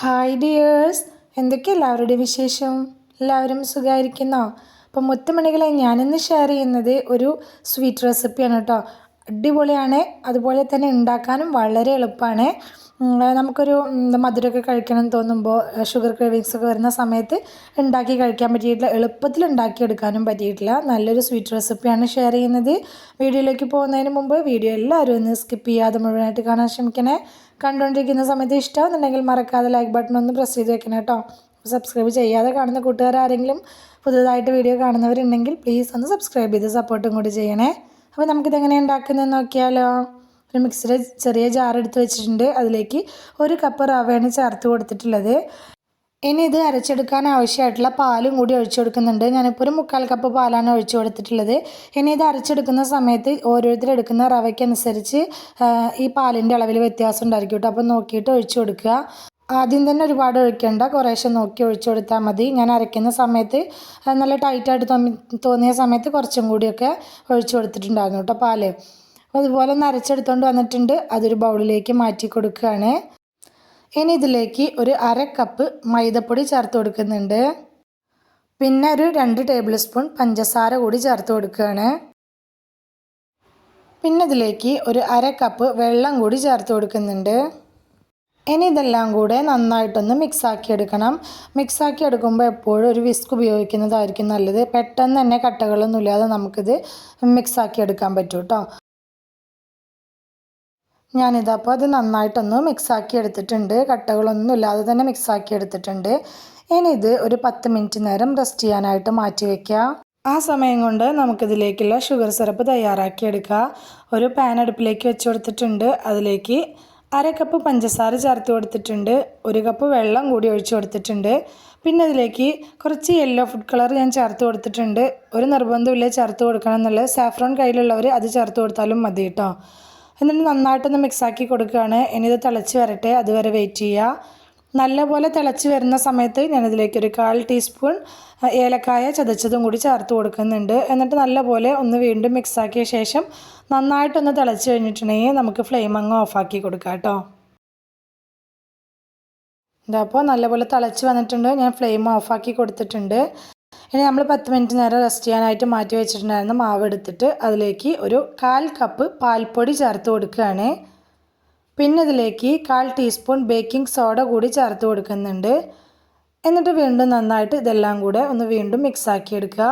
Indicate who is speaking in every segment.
Speaker 1: Hi dears, എന്തൊക്കെ എല്ലാവരുടെയും വിശേഷം? എല്ലാവരും സുഖമായിരിക്കുന്നോ? അപ്പോൾ മുത്തുമണികളെ, ഞാനിന്ന് ഷെയർ ചെയ്യുന്നത് ഒരു സ്വീറ്റ് റെസിപ്പിയാണ് കേട്ടോ. അടിപൊളിയാണ്, അതുപോലെ തന്നെ ഉണ്ടാക്കാനും വളരെ എളുപ്പമാണ്. നമുക്കൊരു മധുരമൊക്കെ കഴിക്കണം എന്ന് തോന്നുമ്പോൾ, ഷുഗർ ക്രേവിങ്സ് ഒക്കെ വരുന്ന സമയത്ത് ഉണ്ടാക്കി കഴിക്കാൻ പറ്റിയിട്ടില്ല, എളുപ്പത്തിൽ ഉണ്ടാക്കിയെടുക്കാനും പറ്റിയിട്ടില്ല നല്ലൊരു സ്വീറ്റ് റെസിപ്പിയാണ് ഷെയർ ചെയ്യുന്നത്. വീഡിയോയിലേക്ക് പോകുന്നതിന് മുമ്പ് വീഡിയോ എല്ലാവരും ഒന്ന് സ്കിപ്പ് ചെയ്യാതെ മുഴുവനായിട്ട് കാണാൻ ശ്രമിക്കണേ. കണ്ടുകൊണ്ടിരിക്കുന്ന സമയത്ത് ഇഷ്ടമാണെന്നുണ്ടെങ്കിൽ മറക്കാതെ ലൈക്ക് ബട്ടൺ ഒന്ന് പ്രസ് ചെയ്ത് വെക്കണം കേട്ടോ. സബ്സ്ക്രൈബ് ചെയ്യാതെ കാണുന്ന കൂട്ടുകാർ ആരെങ്കിലും പുതുതായിട്ട് വീഡിയോ കാണുന്നവരുണ്ടെങ്കിൽ പ്ലീസ് ഒന്ന് സബ്സ്ക്രൈബ് ചെയ്ത് സപ്പോർട്ടും കൂടി ചെയ്യണേ. അപ്പോൾ നമുക്കിതെങ്ങനെ ഉണ്ടാക്കുന്നതെന്ന് നോക്കിയാലോ. ഒരു മിക്സിയുടെ ചെറിയ ജാർ എടുത്ത് വെച്ചിട്ടുണ്ട്. അതിലേക്ക് 1 കപ്പ് റവയാണ് ചേർത്ത് കൊടുത്തിട്ടുള്ളത്. ഇനി ഇത് അരച്ചെടുക്കാൻ ആവശ്യമായിട്ടുള്ള പാലും കൂടി ഒഴിച്ചു കൊടുക്കുന്നുണ്ട്. ഞാനിപ്പോൾ ഒരു 3/4 കപ്പ് പാലാണ് ഒഴിച്ചു കൊടുത്തിട്ടുള്ളത്. ഇനി ഇത് അരച്ചെടുക്കുന്ന സമയത്ത് ഓരോരുത്തരെടുക്കുന്ന റവയ്ക്കനുസരിച്ച് ഈ പാലിൻ്റെ അളവിൽ വ്യത്യാസം ഉണ്ടായിരിക്കും കേട്ടോ. അപ്പോൾ നോക്കിയിട്ട് ഒഴിച്ചു കൊടുക്കുക. ആദ്യം തന്നെ ഒരുപാട് ഒഴിക്കേണ്ട, കുറേശ്ശെ നോക്കി ഒഴിച്ചു കൊടുത്താൽ മതി. ഞാൻ അരയ്ക്കുന്ന സമയത്ത് നല്ല ടൈറ്റായിട്ട് തോന്നിയ സമയത്ത് കുറച്ചും കൂടിയൊക്കെ ഒഴിച്ചു കൊടുത്തിട്ടുണ്ടായിരുന്നു കേട്ടോ പാല്. അതുപോലെ ഒന്ന് അരച്ചെടുത്തുകൊണ്ട് വന്നിട്ടുണ്ട്. അതൊരു ബൗളിലേക്ക് മാറ്റി കൊടുക്കുകയാണ്. ഇനി ഇതിലേക്ക് ഒരു 1/2 കപ്പ് മൈദപ്പൊടി ചേർത്ത് കൊടുക്കുന്നുണ്ട്. പിന്നെ ഒരു 2 ടേബിൾ സ്പൂൺ പഞ്ചസാര കൂടി ചേർത്ത് കൊടുക്കുകയാണ്. പിന്നെ ഇതിലേക്ക് ഒരു 1/2 കപ്പ് വെള്ളം കൂടി ചേർത്ത് കൊടുക്കുന്നുണ്ട്. ഇനി ഇതെല്ലാം കൂടെ നന്നായിട്ടൊന്ന് മിക്സാക്കി എടുക്കണം. മിക്സാക്കി എടുക്കുമ്പോൾ എപ്പോഴും ഒരു വിസ്ക് ഉപയോഗിക്കുന്നതായിരിക്കും നല്ലത്. പെട്ടെന്ന് തന്നെ കട്ടകളൊന്നും ഇല്ലാതെ നമുക്കിത് മിക്സാക്കി എടുക്കാൻ പറ്റും കേട്ടോ. ഞാനിതപ്പോൾ അത് നന്നായിട്ടൊന്ന് മിക്സാക്കി എടുത്തിട്ടുണ്ട്. കട്ടകളൊന്നും ഇല്ലാതെ തന്നെ മിക്സാക്കി എടുത്തിട്ടുണ്ട്. ഇനി ഇത് ഒരു 10 മിനിറ്റ് നേരം റെസ്റ്റ് ചെയ്യാനായിട്ട് മാറ്റി വയ്ക്കുക. ആ സമയം കൊണ്ട് നമുക്കിതിലേക്കുള്ള ഷുഗർ സിറപ്പ് തയ്യാറാക്കി എടുക്കുക. ഒരു പാൻ അടുപ്പിലേക്ക് വെച്ച് കൊടുത്തിട്ടുണ്ട്. അതിലേക്ക് 1/2 കപ്പ് പഞ്ചസാര ചേർത്ത് കൊടുത്തിട്ടുണ്ട്. 1 കപ്പ് വെള്ളം കൂടി ഒഴിച്ച് കൊടുത്തിട്ടുണ്ട്. പിന്നെ ഇതിലേക്ക് കുറച്ച് യെല്ലോ ഫുഡ് കളർ ഞാൻ ചേർത്ത് കൊടുത്തിട്ടുണ്ട്. ഒരു നിർബന്ധമില്ല ചേർത്ത് കൊടുക്കണം എന്നുള്ളത്. സാഫ്രോൺ കയ്യിലുള്ളവർ അത് ചേർത്ത് കൊടുത്താലും മതി കേട്ടോ. എന്നിട്ട് നന്നായിട്ടൊന്ന് മിക്സാക്കി കൊടുക്കുകയാണ്. ഇനി ഇത് തിളച്ച് വരട്ടെ, അതുവരെ വെയിറ്റ് ചെയ്യുക. നല്ലപോലെ തിളച്ച് വരുന്ന സമയത്ത് ഞാനിതിലേക്ക് ഒരു 1/4 ടീസ്പൂൺ ഏലക്കായ ചതച്ചതും കൂടി ചേർത്ത് കൊടുക്കുന്നുണ്ട്. എന്നിട്ട് നല്ലപോലെ ഒന്ന് വീണ്ടും മിക്സാക്കിയ ശേഷം നന്നായിട്ടൊന്ന് തിളച്ച് കഴിഞ്ഞിട്ടുണ്ടെങ്കിൽ നമുക്ക് ഫ്ലെയിം അങ്ങ് ഓഫാക്കി കൊടുക്കാം കേട്ടോ. ഇതപ്പോൾ നല്ലപോലെ തിളച്ച് വന്നിട്ടുണ്ട്. ഞാൻ ഫ്ലെയിം ഓഫാക്കി കൊടുത്തിട്ടുണ്ട്. ഇനി നമ്മൾ 10 മിനിറ്റ് നേരം റെസ്റ്റ് ചെയ്യാനായിട്ട് മാറ്റി വെച്ചിട്ടുണ്ടായിരുന്ന മാവ് എടുത്തിട്ട് അതിലേക്ക് ഒരു 1/4 കപ്പ് പാൽപ്പൊടി ചേർത്ത് കൊടുക്കുകയാണ്. പിന്നെ ഇതിലേക്ക് 1/4 ടീസ്പൂൺ ബേക്കിംഗ് സോഡ കൂടി ചേർത്ത് കൊടുക്കുന്നുണ്ട്. എന്നിട്ട് വീണ്ടും നന്നായിട്ട് ഇതെല്ലാം കൂടെ ഒന്ന് വീണ്ടും മിക്സാക്കി എടുക്കുക.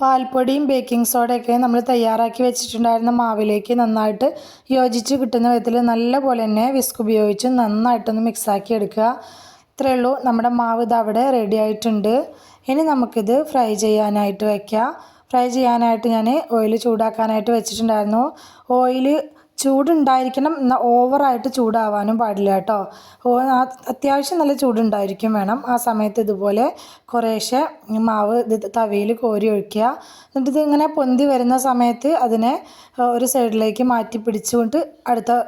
Speaker 1: പാൽപ്പൊടിയും ബേക്കിംഗ് സോഡയൊക്കെ നമ്മൾ തയ്യാറാക്കി വെച്ചിട്ടുണ്ടായിരുന്ന മാവിലേക്ക് നന്നായിട്ട് യോജിച്ച് കിട്ടുന്ന വിധത്തിൽ നല്ലപോലെ തന്നെ വിസ്ക് ഉപയോഗിച്ച് നന്നായിട്ടൊന്ന് മിക്സാക്കി എടുക്കുക. ഇത്രയേ ഉള്ളൂ, നമ്മുടെ മാവ് ഇതവിടെ റെഡി ആയിട്ടുണ്ട്. ഇനി നമുക്കിത് ഫ്രൈ ചെയ്യാനായിട്ട് വയ്ക്കാം. ഫ്രൈ ചെയ്യാനായിട്ട് ഞാൻ ഓയിൽ ചൂടാക്കാനായിട്ട് വെച്ചിട്ടുണ്ടായിരുന്നു. ഓയിൽ ചൂടുണ്ടായിരിക്കണം, എന്നാൽ ഓവറായിട്ട് ചൂടാവാനും പാടില്ല കേട്ടോ. അത്യാവശ്യം നല്ല ചൂടുണ്ടായിരിക്കും വേണം. ആ സമയത്ത് ഇതുപോലെ കുറേശ്ശെ മാവ് തവിയിൽ കോരി ഒഴിക്കുക. എന്നിട്ട് ഇതിങ്ങനെ പൊന്തി വരുന്ന സമയത്ത് അതിനെ ഒരു സൈഡിലേക്ക് മാറ്റി പിടിച്ചുകൊണ്ട് അടുത്ത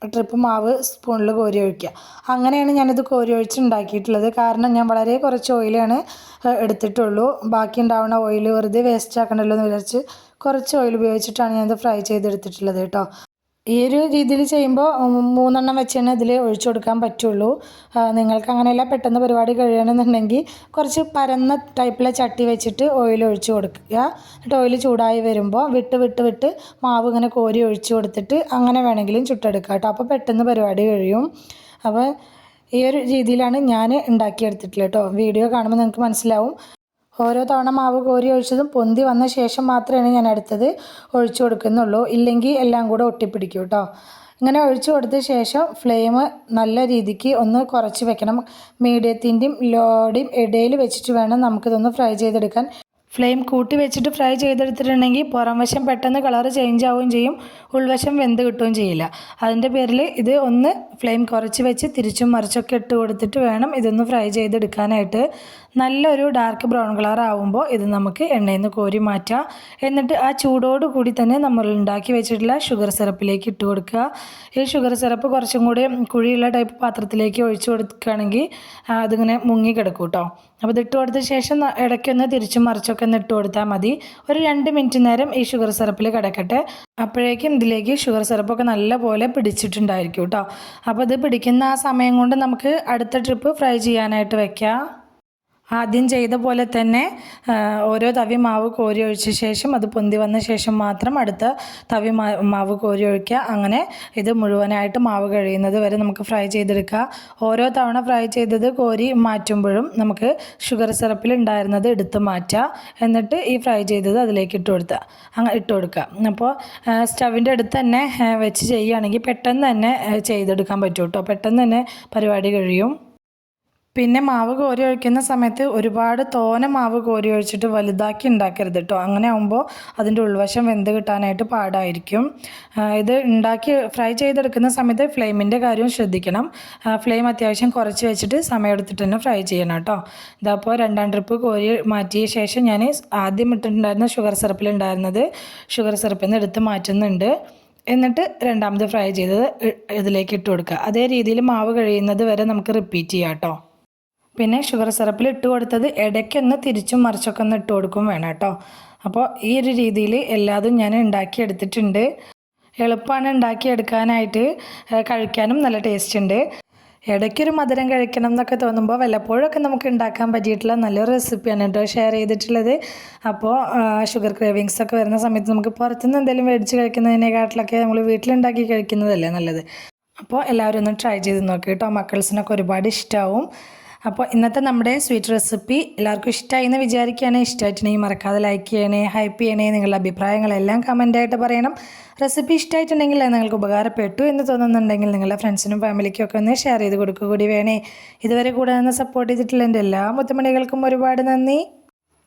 Speaker 1: ട്രിപ്പ് മാവ് സ്പൂണിൽ കോരി ഒഴിക്കുക. അങ്ങനെയാണ് ഞാനിത് കോരി ഒഴിച്ചുണ്ടാക്കിയിട്ടുള്ളത്. കാരണം ഞാൻ വളരെ കുറച്ച് ഓയിലാണ് എടുത്തിട്ടുള്ളൂ. ബാക്കി ഉണ്ടാവുന്ന ഓയിൽ വെറുതെ വേസ്റ്റ് ആക്കണ്ടല്ലോ എന്ന് വിചാരിച്ച് കുറച്ച് ഓയിൽ ഉപയോഗിച്ചിട്ടാണ് ഞാനിത് ഫ്രൈ ചെയ്തെടുത്തിട്ടുള്ളത് കേട്ടോ. ഈ ഒരു രീതിയിൽ ചെയ്യുമ്പോൾ 3 എണ്ണം വെച്ച് തന്നെ ഇതിൽ ഒഴിച്ചു കൊടുക്കാൻ പറ്റുള്ളൂ. നിങ്ങൾക്ക് അങ്ങനെയല്ല, പെട്ടെന്ന് പരിപാടി കഴിയണമെന്നുണ്ടെങ്കിൽ കുറച്ച് പരന്ന ടൈപ്പിലെ ചട്ടി വെച്ചിട്ട് ഓയിൽ ഒഴിച്ച് കൊടുക്കുക. എന്നിട്ട് ഓയിൽ ചൂടായി വരുമ്പോൾ വിട്ട് മാവ് ഇങ്ങനെ കോരി ഒഴിച്ച് കൊടുത്തിട്ട് അങ്ങനെ വേണമെങ്കിലും ചുട്ടെടുക്കുക കേട്ടോ. അപ്പോൾ പെട്ടെന്ന് പരിപാടി കഴിയും. അപ്പോൾ ഈ ഒരു രീതിയിലാണ് ഞാൻ ഉണ്ടാക്കിയെടുത്തിട്ടുള്ളത് കേട്ടോ. വീഡിയോ കാണുമ്പോൾ നിങ്ങൾക്ക് മനസ്സിലാവും. ഓരോ തവണ മാവ് കോരി ഒഴിച്ചതും പൊന്തി വന്ന ശേഷം മാത്രമേ ഞാൻ അടുത്തത് ഒഴിച്ചു കൊടുക്കുന്നുള്ളൂ. ഇല്ലെങ്കിൽ എല്ലാം കൂടെ ഒട്ടിപ്പിടിക്കും കേട്ടോ. ഇങ്ങനെ ഒഴിച്ചു കൊടുത്ത ശേഷം ഫ്ലെയിം നല്ല രീതിക്ക് ഒന്ന് കുറച്ച് വെക്കണം. മീഡിയത്തിൻ്റെയും ലോയുടെയും ഇടയിൽ വെച്ചിട്ട് വേണം നമുക്കിതൊന്ന് ഫ്രൈ ചെയ്തെടുക്കാൻ. ഫ്ലെയിം കൂട്ടി വെച്ചിട്ട് ഫ്രൈ ചെയ്തെടുത്തിട്ടുണ്ടെങ്കിൽ പുറം വശം പെട്ടെന്ന് കളർ ചേഞ്ച് ആവുകയും ചെയ്യും, ഉൾവശം വെന്ത് കിട്ടുകയും ചെയ്യില്ല. അതിൻ്റെ പേരിൽ ഇത് ഒന്ന് ഫ്ലെയിം കുറച്ച് വെച്ച് തിരിച്ചും മറിച്ചൊക്കെ ഇട്ട് കൊടുത്തിട്ട് വേണം ഇതൊന്ന് ഫ്രൈ ചെയ്തെടുക്കാനായിട്ട്. നല്ലൊരു ഡാർക്ക് ബ്രൗൺ കളർ ആവുമ്പോൾ ഇത് നമുക്ക് എണ്ണയിൽ നിന്ന് കോരി മാറ്റാം. എന്നിട്ട് ആ ചൂടോട് കൂടി തന്നെ നമ്മൾ ഉണ്ടാക്കി വെച്ചിട്ടുള്ള ഷുഗർ സിറപ്പിലേക്ക് ഇട്ട് കൊടുക്കുക. ഈ ഷുഗർ സിറപ്പ് കുറച്ചും കൂടി കുഴിയുള്ള ടൈപ്പ് പാത്രത്തിലേക്ക് ഒഴിച്ചു കൊടുക്കുകയാണെങ്കിൽ അതിങ്ങനെ മുങ്ങി കിടക്കും കേട്ടോ. അപ്പോൾ ഇതിട്ട് കൊടുത്ത ശേഷം ഇടയ്ക്കൊന്ന് തിരിച്ചും മറിച്ചൊക്കെ ഒന്ന് ഇട്ട് കൊടുത്താൽ മതി. ഒരു 2 മിനിറ്റ് നേരം ഈ ഷുഗർ സിറപ്പിൽ കിടക്കട്ടെ. അപ്പോഴേക്കും ഇതിലേക്ക് ഷുഗർ സിറപ്പൊക്കെ നല്ലപോലെ പിടിച്ചിട്ടുണ്ടായിരിക്കും കേട്ടോ. അപ്പോൾ ഇത് പിടിക്കുന്ന ആ സമയം കൊണ്ട് നമുക്ക് അടുത്ത ട്രിപ്പ് ഫ്രൈ ചെയ്യാനായിട്ട് വെക്കാം. ആദ്യം ചെയ്ത പോലെ തന്നെ ഓരോ തവി മാവ് കോരി ഒഴിച്ച ശേഷം അത് പൊന്തി വന്ന ശേഷം മാത്രം അടുത്ത തവി മാവ് കോരി ഒഴിക്കുക. അങ്ങനെ ഇത് മുഴുവനായിട്ട് മാവ് കഴിയുന്നത് വരെ നമുക്ക് ഫ്രൈ ചെയ്തെടുക്കുക. ഓരോ തവണ ഫ്രൈ ചെയ്തത് കോരി മാറ്റുമ്പോഴും നമുക്ക് ഷുഗർ സിറപ്പിൽ ഉണ്ടായിരുന്നത് എടുത്ത് മാറ്റുക. എന്നിട്ട് ഈ ഫ്രൈ ചെയ്തത് അതിലേക്ക് ഇട്ട് കൊടുക്കുക. അപ്പോൾ സ്റ്റവിൻ്റെ അടുത്ത് തന്നെ വെച്ച് ചെയ്യുകയാണെങ്കിൽ പെട്ടെന്ന് തന്നെ ചെയ്തെടുക്കാൻ പറ്റും കേട്ടോ. പെട്ടെന്ന് തന്നെ പരിപാടി കഴിയും. പിന്നെ മാവ് കോരി ഒഴിക്കുന്ന സമയത്ത് ഒരുപാട് തോനെ മാവ് കോരി ഒഴിച്ചിട്ട് വലുതാക്കി ഉണ്ടാക്കരുത് കേട്ടോ. അങ്ങനെ ആകുമ്പോൾ അതിൻ്റെ ഉൾവശം വെന്ത് കിട്ടാനായിട്ട് പാടായിരിക്കും. ഇത് ഫ്രൈ ചെയ്തെടുക്കുന്ന സമയത്ത് ഫ്ലെയിമിൻ്റെ കാര്യവും ശ്രദ്ധിക്കണം. ഫ്ലെയിം അത്യാവശ്യം കുറച്ച് വെച്ചിട്ട് സമയമെടുത്തിട്ട് തന്നെ ഫ്രൈ ചെയ്യണം കേട്ടോ. ഇതപ്പോൾ 2ാം ട്രിപ്പ് കോരി മാറ്റിയ ശേഷം ഞാൻ ആദ്യം ഇട്ടിട്ടുണ്ടായിരുന്ന ഷുഗർ സിറപ്പിലുണ്ടായിരുന്നത് ഷുഗർ സിറപ്പിൽ നിന്ന് എടുത്ത് മാറ്റുന്നുണ്ട്. എന്നിട്ട് 2ാമത് ഫ്രൈ ചെയ്തത് ഇതിലേക്ക് ഇട്ട് കൊടുക്കുക. അതേ രീതിയിൽ മാവ് കഴിയുന്നത് വരെ നമുക്ക് റിപ്പീറ്റ് ചെയ്യാം കേട്ടോ. പിന്നെ ഷുഗർ സിറപ്പിൽ ഇട്ട് കൊടുത്തത് ഇടയ്ക്കൊന്ന് തിരിച്ചും മറിച്ചൊക്കെ ഒന്ന് ഇട്ട് കൊടുക്കും വേണം കേട്ടോ. അപ്പോൾ ഈ ഒരു രീതിയിൽ എല്ലാതും ഞാൻ ഉണ്ടാക്കിയെടുത്തിട്ടുണ്ട്. എളുപ്പമാണ് ഉണ്ടാക്കിയെടുക്കാനായിട്ട്, കഴിക്കാനും നല്ല ടേസ്റ്റ് ഉണ്ട്. ഇടയ്ക്കൊരു മധുരം കഴിക്കണം എന്നൊക്കെ തോന്നുമ്പോൾ വല്ലപ്പോഴൊക്കെ നമുക്ക് ഉണ്ടാക്കാൻ പറ്റിയിട്ടുള്ള നല്ലൊരു റെസിപ്പിയാണ് കേട്ടോ ഷെയർ ചെയ്തിട്ടുള്ളത്. അപ്പോൾ ഷുഗർ ക്രേവിങ്സ് ഒക്കെ വരുന്ന സമയത്ത് നമുക്ക് പുറത്തുനിന്ന് എന്തെങ്കിലും മേടിച്ച് കഴിക്കുന്നതിനെക്കാട്ടിലൊക്കെ നമ്മൾ വീട്ടിലുണ്ടാക്കി കഴിക്കുന്നതല്ലേ നല്ലത്. അപ്പോൾ എല്ലാവരും ഒന്ന് ട്രൈ ചെയ്ത് നോക്കി കേട്ടോ. മക്കൾസിനൊക്കെ ഒരുപാട് ഇഷ്ടമാവും. അപ്പോൾ ഇന്നത്തെ നമ്മുടെ സ്വീറ്റ് റെസിപ്പി എല്ലാവർക്കും ഇഷ്ടമായി എന്ന് വിചാരിക്കുകയാണ്. ഇഷ്ടമായിട്ടുണ്ടെങ്കിൽ മറക്കാതെ ലൈക്ക് ചെയ്യണേ, ഹൈപ്പ് ചെയ്യണേ. നിങ്ങളുടെ അഭിപ്രായങ്ങളെല്ലാം കമൻറ്റായിട്ട് പറയണം. റെസിപ്പി ഇഷ്ടമായിട്ടുണ്ടെങ്കിൽ നിങ്ങൾക്ക് ഉപകാരപ്പെട്ടു എന്ന് തോന്നുന്നുണ്ടെങ്കിൽ നിങ്ങളുടെ ഫ്രണ്ട്സിനും ഫാമിലിക്കും ഒക്കെ ഒന്ന് ഷെയർ ചെയ്ത് കൊടുക്കുക കൂടി വേണേ. ഇതുവരെ കൂടെ നിന്ന് സപ്പോർട്ട് ചെയ്തിട്ടുള്ള എൻ്റെ എല്ലാ മുത്തമണികൾക്കും ഒരുപാട് നന്ദി.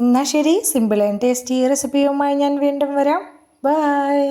Speaker 1: എന്നാൽ ശരി, സിമ്പിൾ ആൻഡ് ടേസ്റ്റി റെസിപ്പിയുമായി ഞാൻ വീണ്ടും വരാം. ബൈ.